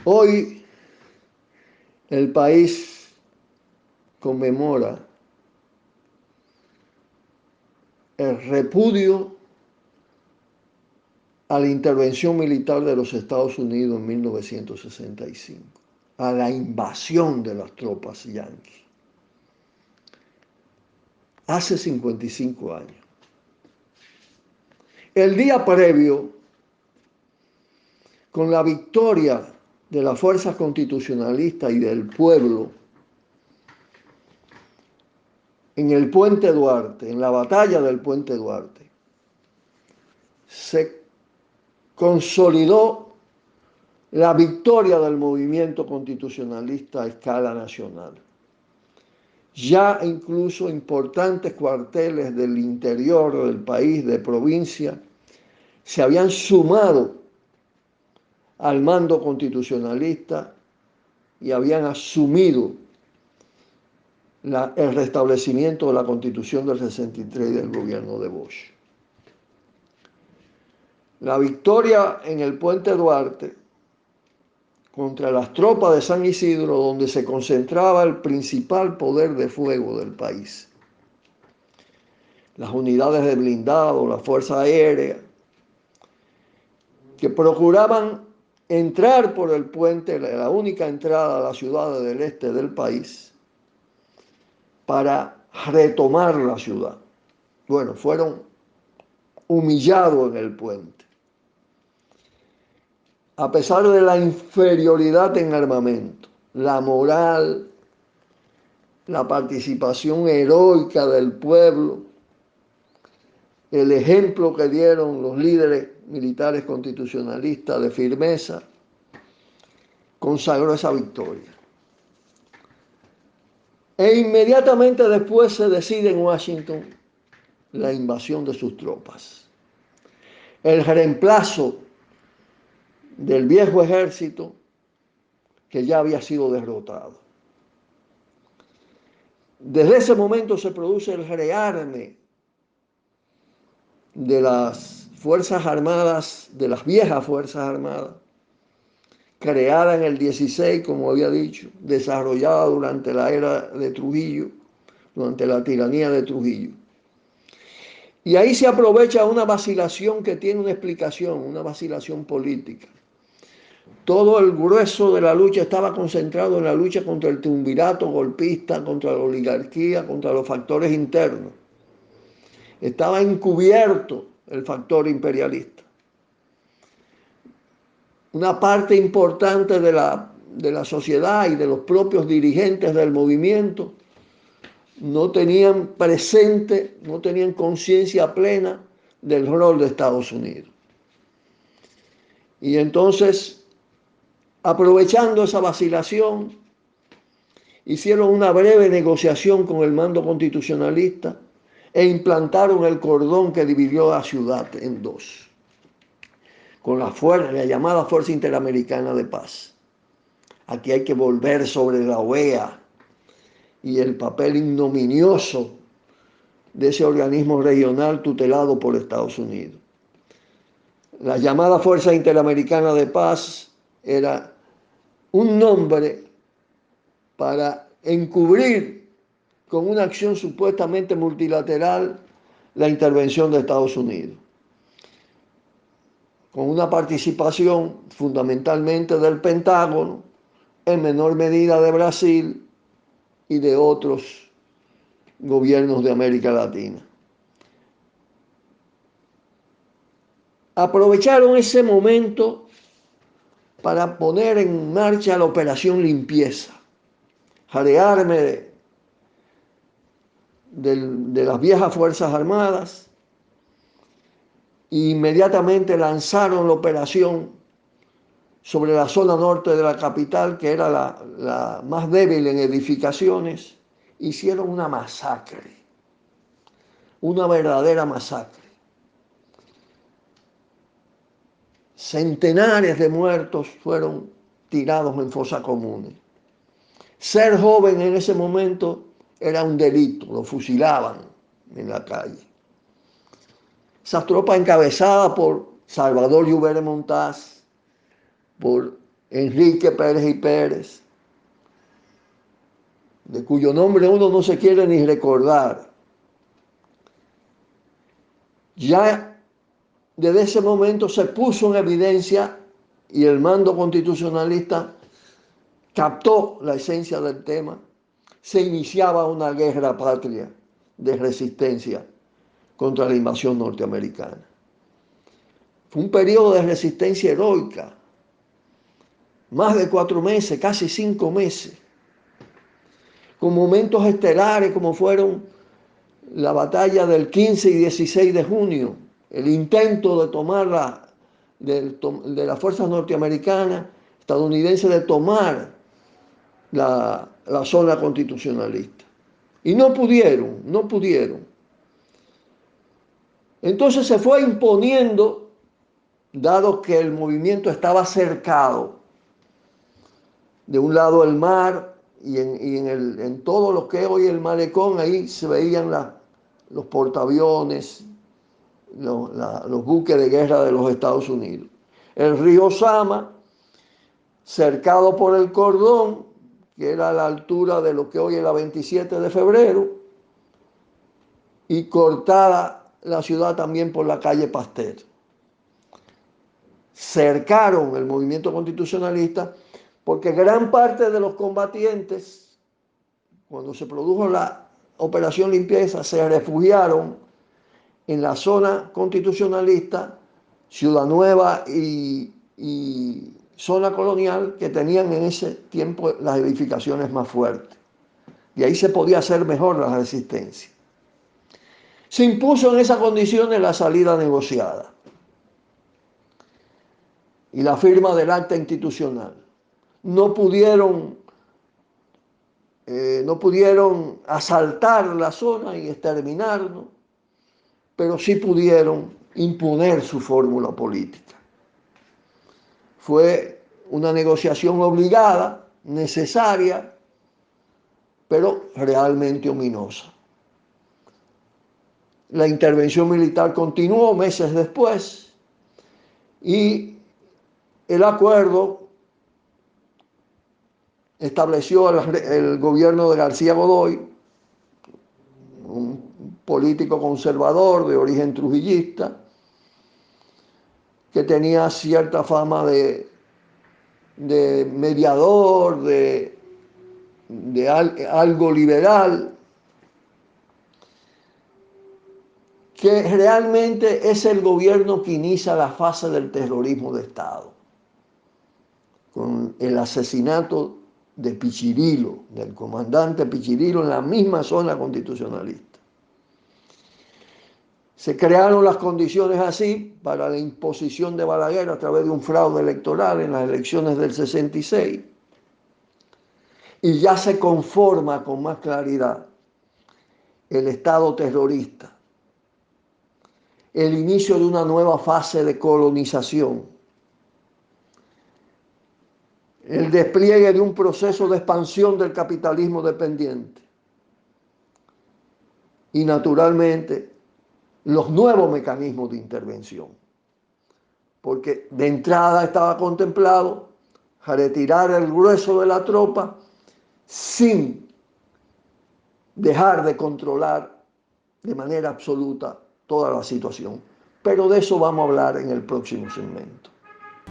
Hoy el país conmemora el repudio a la intervención militar de los Estados Unidos en 1965, a la invasión de las tropas yanquis, hace 55 años. El día previo, con la victoria de las fuerzas constitucionalistas y del pueblo en el Puente Duarte, en la batalla del Puente Duarte, se consolidó la victoria del movimiento constitucionalista a escala nacional. Ya incluso importantes cuarteles del interior del país, de provincia, se habían sumado al mando constitucionalista y habían asumido el restablecimiento de la Constitución del 63 y del gobierno de Bosch. La victoria en el Puente Duarte contra las tropas de San Isidro, donde se concentraba el principal poder de fuego del país. Las unidades de blindado, la Fuerza Aérea, que procuraban entrar por el puente, la única entrada a las ciudades del este del país, para retomar la ciudad. Bueno, fueron humillados en el puente. A pesar de la inferioridad en armamento, la moral, la participación heroica del pueblo, el ejemplo que dieron los líderes militares constitucionalistas de firmeza, consagró esa victoria. E inmediatamente después se decide en Washington la invasión de sus tropas. El reemplazo del viejo ejército que ya había sido derrotado. Desde ese momento se produce el rearme de las Fuerzas Armadas, de las viejas Fuerzas Armadas, creada en el 16, como había dicho, desarrollada durante la era de Trujillo, durante la tiranía de Trujillo. Y ahí se aprovecha una vacilación que tiene una explicación, una vacilación política. Todo el grueso de la lucha estaba concentrado en la lucha contra el triunvirato golpista, contra la oligarquía, contra los factores internos. Estaba encubierto el factor imperialista. Una parte importante de la sociedad y de los propios dirigentes del movimiento no tenían presente, no tenían conciencia plena del rol de Estados Unidos. Y entonces, aprovechando esa vacilación, hicieron una breve negociación con el mando constitucionalista e implantaron el cordón que dividió la ciudad en dos, con la llamada Fuerza Interamericana de Paz. Aquí hay que volver sobre la OEA y el papel ignominioso de ese organismo regional tutelado por Estados Unidos. La llamada Fuerza Interamericana de Paz era un nombre para encubrir con una acción supuestamente multilateral la intervención de Estados Unidos, con una participación fundamentalmente del Pentágono, en menor medida de Brasil y de otros gobiernos de América Latina. Aprovecharon ese momento para poner en marcha la operación limpieza, jarearme de las viejas Fuerzas Armadas, e inmediatamente lanzaron la operación sobre la zona norte de la capital, que era la más débil en edificaciones. Hicieron una masacre, una verdadera masacre. Centenares de muertos fueron tirados en fosas comunes. Ser joven en ese momento era un delito, lo fusilaban en la calle. Esas tropas encabezadas por Salvador Lluvere Montaz, por Enrique Pérez y Pérez, de cuyo nombre uno no se quiere ni recordar. Ya desde ese momento se puso en evidencia y el mando constitucionalista captó la esencia del tema. Se iniciaba una guerra patria de resistencia contra la invasión norteamericana. Fue un periodo de resistencia heroica, más de 4 meses, casi 5 meses, con momentos estelares como fueron la batalla del 15 y 16 de junio, el intento de tomar de las fuerzas norteamericanas, estadounidenses, de tomar la zona constitucionalista. Y no pudieron. Entonces se fue imponiendo, dado que el movimiento estaba cercado, de un lado el mar y en todo lo que es hoy el malecón, ahí se veían los portaaviones, los buques de guerra de los Estados Unidos. El río Sama, cercado por el cordón, que era a la altura de lo que hoy es la 27 de febrero, y cortada la ciudad también por la calle Pasteur. Cercaron el movimiento constitucionalista porque gran parte de los combatientes, cuando se produjo la operación limpieza, se refugiaron en la zona constitucionalista, Ciudad Nueva y zona colonial, que tenían en ese tiempo las edificaciones más fuertes. Y ahí se podía hacer mejor la resistencia. Se impuso en esas condiciones la salida negociada y la firma del acta institucional. No pudieron asaltar la zona y exterminarnos, pero sí pudieron imponer su fórmula política. Fue una negociación obligada, necesaria, pero realmente ominosa. La intervención militar continuó meses después y el acuerdo estableció el gobierno de García Godoy, un político conservador de origen trujillista, que tenía cierta fama de mediador, de algo liberal, que realmente es el gobierno que inicia la fase del terrorismo de Estado, con el asesinato de Pichirilo, del comandante Pichirilo, en la misma zona constitucionalista. Se crearon las condiciones así para la imposición de Balaguer a través de un fraude electoral en las elecciones del 66, y ya se conforma con más claridad el Estado terrorista, el inicio de una nueva fase de colonización, el despliegue de un proceso de expansión del capitalismo dependiente y, naturalmente, los nuevos mecanismos de intervención, porque de entrada estaba contemplado retirar el grueso de la tropa sin dejar de controlar de manera absoluta toda la situación. Pero de eso vamos a hablar en el próximo segmento.